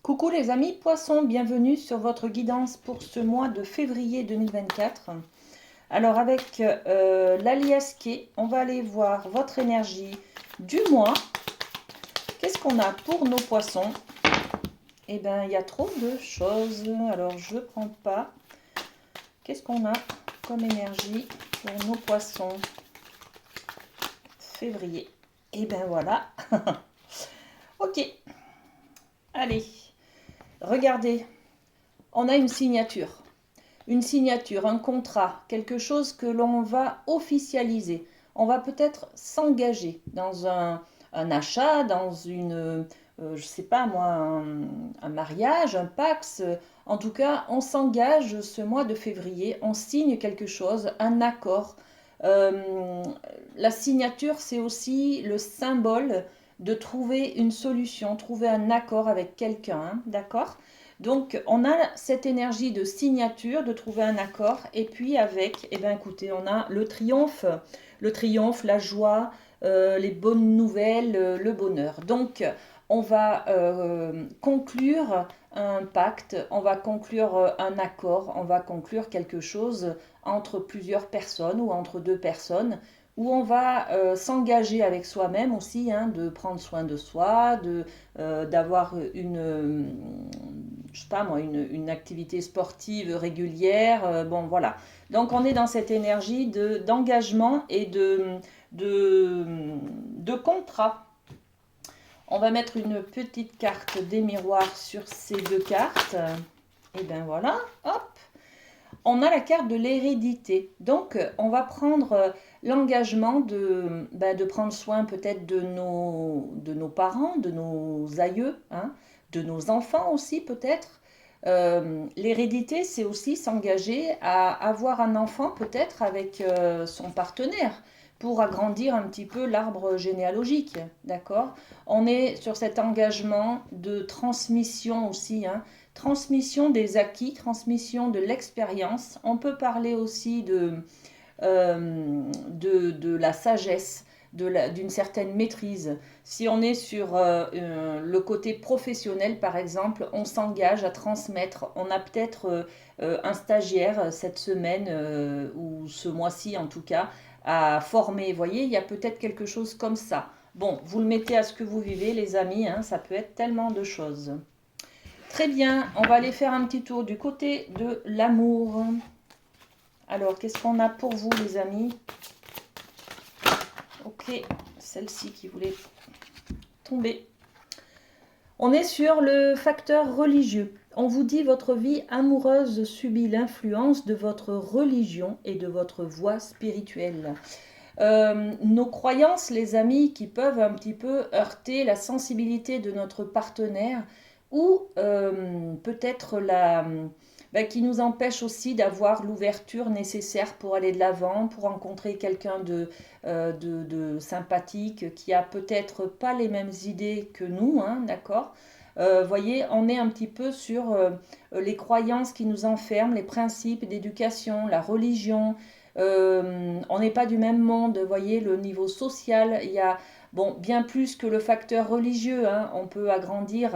Coucou les amis poissons, bienvenue sur votre guidance pour ce mois de février 2024. Alors avec l'alias K, on va aller voir votre énergie du mois. Qu'est-ce qu'on a pour nos poissons? Eh bien, il y a trop de choses, alors je ne prends pas. Qu'est-ce qu'on a comme énergie pour nos poissons février? Eh bien voilà. Ok, allez, regardez, on a une signature. Une signature, un contrat, quelque chose que l'on va officialiser. On va peut-être s'engager dans un achat, dans une, je sais pas moi, un mariage, un Pacs. En tout cas, on s'engage ce mois de février, on signe quelque chose, un accord. Euh, la signature, c'est aussi le symbole de trouver une solution, trouver un accord avec quelqu'un, hein, d'accord? Donc, on a cette énergie de signature, de trouver un accord. Et puis avec, eh bien, écoutez, on a le triomphe, la joie, les bonnes nouvelles, le bonheur. Donc, on va conclure un pacte, on va conclure un accord, on va conclure quelque chose entre plusieurs personnes ou entre deux personnes où on va s'engager avec soi-même aussi, hein, de prendre soin de soi, d'avoir je sais pas moi, une activité sportive régulière. Bon, voilà. Donc, on est dans cette énergie d'engagement et de contrat. On va mettre une petite carte des miroirs sur ces deux cartes. Et bien voilà, hop. On a la carte de l'hérédité. Donc, on va prendre l'engagement de prendre soin peut-être de nos parents, de nos aïeux, hein, de nos enfants aussi peut-être. L'hérédité, c'est aussi s'engager à avoir un enfant peut-être avec son partenaire pour agrandir un petit peu l'arbre généalogique, d'accord? On est sur cet engagement de transmission aussi, hein, transmission des acquis, transmission de l'expérience. On peut parler aussi de la sagesse, d'une certaine maîtrise. Si on est sur le côté professionnel, par exemple, on s'engage à transmettre. On a peut-être un stagiaire cette semaine, ou ce mois-ci en tout cas, à former. Vous voyez, il y a peut-être quelque chose comme ça. Bon, vous le mettez à ce que vous vivez, les amis, hein, ça peut être tellement de choses. Très bien, on va aller faire un petit tour du côté de l'amour. Alors, qu'est-ce qu'on a pour vous, les amis? Ok, celle-ci qui voulait tomber. On est sur le facteur religieux. On vous dit votre vie amoureuse subit l'influence de votre religion et de votre voie spirituelle. Nos croyances, les amis, qui peuvent un petit peu heurter la sensibilité de notre partenaire ou peut-être qui nous empêche aussi d'avoir l'ouverture nécessaire pour aller de l'avant, pour rencontrer quelqu'un de sympathique qui a peut-être pas les mêmes idées que nous, hein, d'accord? Voyez, on est un petit peu sur les croyances qui nous enferment, les principes d'éducation, la religion. On n'est pas du même monde, voyez, le niveau social, il y a bon, bien plus que le facteur religieux, hein, on peut agrandir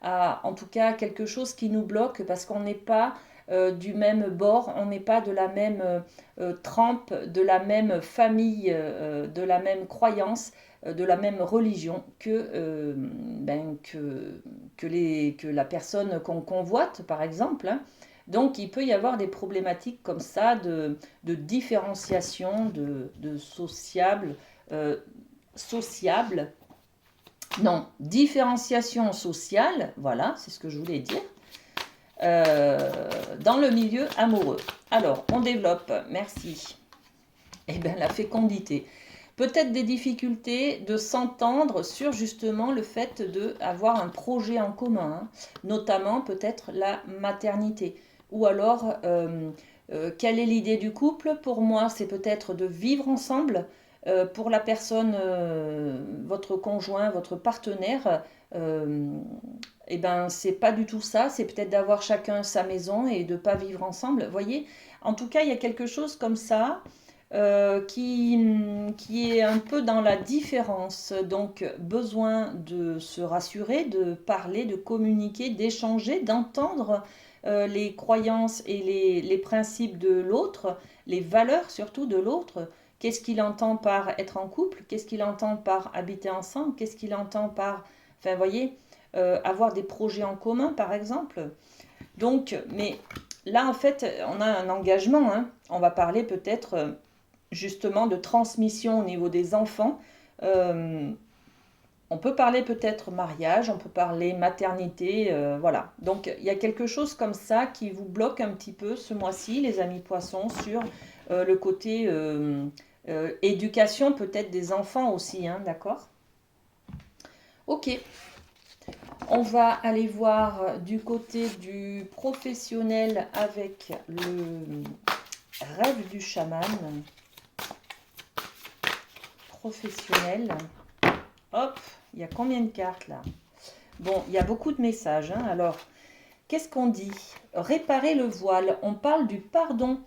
en tout cas quelque chose qui nous bloque parce qu'on n'est pas du même bord, on n'est pas de la même trempe, de la même famille, de la même croyance, de la même religion que la personne qu'on convoite, par exemple, hein. Donc, il peut y avoir des problématiques comme ça de différenciation, de euh, sociable, non, différenciation sociale, voilà, c'est ce que je voulais dire, dans le milieu amoureux. Alors, on développe, merci. Eh bien, la fécondité. Peut-être des difficultés de s'entendre sur justement le fait d'avoir un projet en commun, hein, notamment peut-être la maternité. Ou alors, quelle est l'idée du couple? Pour moi, c'est peut-être de vivre ensemble. Pour la personne, votre conjoint, votre partenaire, eh ben, c'est pas du tout ça. C'est peut-être d'avoir chacun sa maison et de ne pas vivre ensemble. Vous voyez, en tout cas, il y a quelque chose comme ça qui est un peu dans la différence. Donc, besoin de se rassurer, de parler, de communiquer, d'échanger, d'entendre les croyances et les principes de l'autre, les valeurs surtout de l'autre. Qu'est-ce qu'il entend par être en couple? Qu'est-ce qu'il entend par habiter ensemble? Qu'est-ce qu'il entend par, enfin, voyez, avoir des projets en commun, par exemple. Donc, mais là, en fait, on a un engagement, hein. On va parler peut-être justement de transmission au niveau des enfants. Euh, on peut parler peut-être mariage, on peut parler maternité, voilà. Donc il y a quelque chose comme ça qui vous bloque un petit peu ce mois-ci, les amis poissons, sur le côté éducation peut-être des enfants aussi, hein, d'accord? Ok, on va aller voir du côté du professionnel avec le rêve du chaman professionnel. Hop, il y a combien de cartes là? Bon, il y a beaucoup de messages, hein. Alors, qu'est-ce qu'on dit? Réparer le voile. On parle du pardon.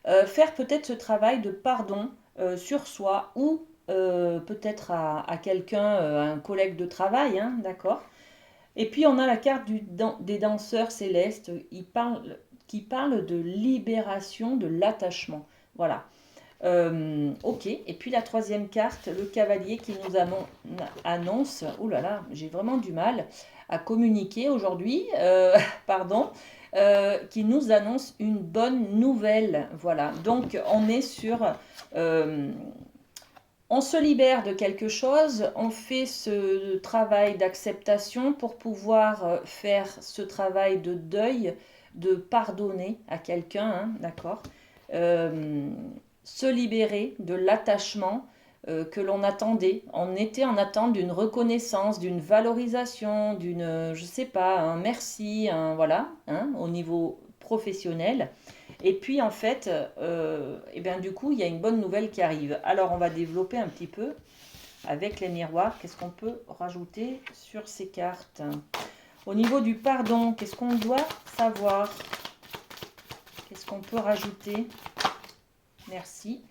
Faire peut-être ce travail de pardon sur soi ou peut-être à quelqu'un, un collègue de travail, hein, d'accord? Et puis on a la carte des danseurs célestes qui parle de libération de l'attachement. Voilà. Ok, et puis la troisième carte, le cavalier qui nous annonce, oh là là, j'ai vraiment du mal à communiquer aujourd'hui, pardon, qui nous annonce une bonne nouvelle. Voilà, donc on est sur, on se libère de quelque chose, on fait ce travail d'acceptation pour pouvoir faire ce travail de deuil, de pardonner à quelqu'un, hein, d'accord? Euh, Se libérer de l'attachement que l'on attendait. On était en attente d'une reconnaissance, d'une valorisation, d'une, je sais pas, un merci, un voilà, hein, au niveau professionnel. Et puis en fait, et bien, du coup, il y a une bonne nouvelle qui arrive. Alors on va développer un petit peu avec les miroirs. Qu'est-ce qu'on peut rajouter sur ces cartes? Au niveau du pardon, qu'est-ce qu'on doit savoir? Qu'est-ce qu'on peut rajouter? Merci.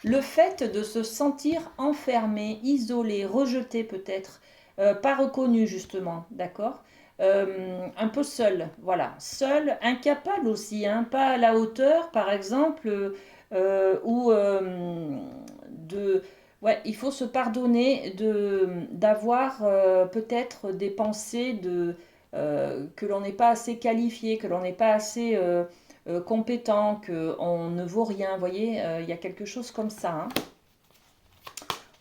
Le fait de se sentir enfermé, isolé, rejeté peut-être, pas reconnu justement, d'accord? Un peu seul, voilà. Seul, incapable aussi, hein, pas à la hauteur par exemple, ou de... Ouais, il faut se pardonner d'avoir peut-être des pensées que l'on n'est pas assez qualifié, que l'on n'est pas assez compétent, qu'on ne vaut rien. Vous voyez, il y a quelque chose comme ça, hein.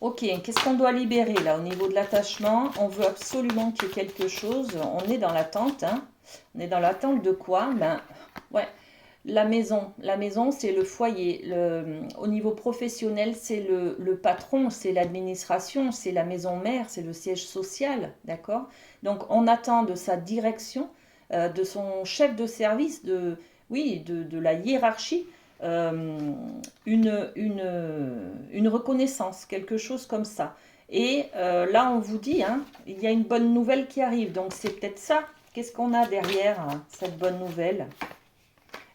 Ok, qu'est-ce qu'on doit libérer là au niveau de l'attachement? On veut absolument qu'il y ait quelque chose. On est dans l'attente, hein. On est dans l'attente de quoi? Ben, ouais, la maison. La maison, c'est le foyer. Au niveau professionnel, c'est le patron, c'est l'administration, c'est la maison mère, c'est le siège social, d'accord? Donc, on attend de sa direction, de son chef de service, oui, de la hiérarchie, euh, une reconnaissance, quelque chose comme ça. Et là, on vous dit, hein, il y a une bonne nouvelle qui arrive. Donc, c'est peut-être ça. Qu'est-ce qu'on a derrière hein, cette bonne nouvelle?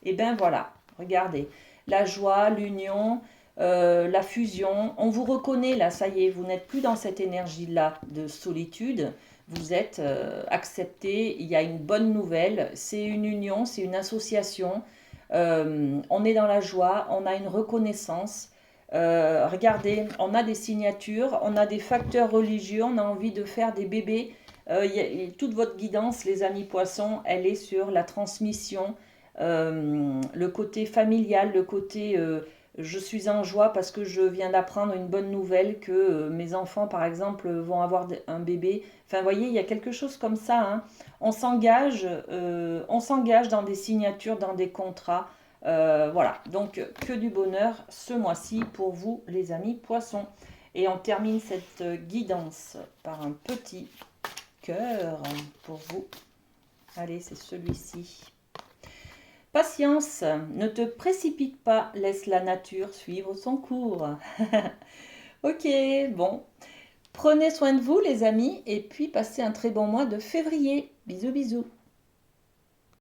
Et bien voilà, regardez, la joie, l'union, la fusion, on vous reconnaît là, ça y est, vous n'êtes plus dans cette énergie-là de solitude, vous êtes accepté, il y a une bonne nouvelle, c'est une union, c'est une association, on est dans la joie, on a une reconnaissance. Regardez, on a des signatures, on a des facteurs religieux, on a envie de faire des bébés. Toute votre guidance, les amis poissons, elle est sur la transmission, le côté familial, le côté je suis en joie parce que je viens d'apprendre une bonne nouvelle que mes enfants, par exemple, vont avoir un bébé. Enfin, vous voyez, il y a quelque chose comme ça, hein. On s'engage dans des signatures, dans des contrats. Voilà, donc que du bonheur ce mois-ci pour vous, les amis poissons. Et on termine cette guidance par un petit cœur pour vous. Allez, c'est celui-ci. Patience, ne te précipite pas, laisse la nature suivre son cours. Ok, bon. Prenez soin de vous les amis et puis passez un très bon mois de février. Bisous bisous.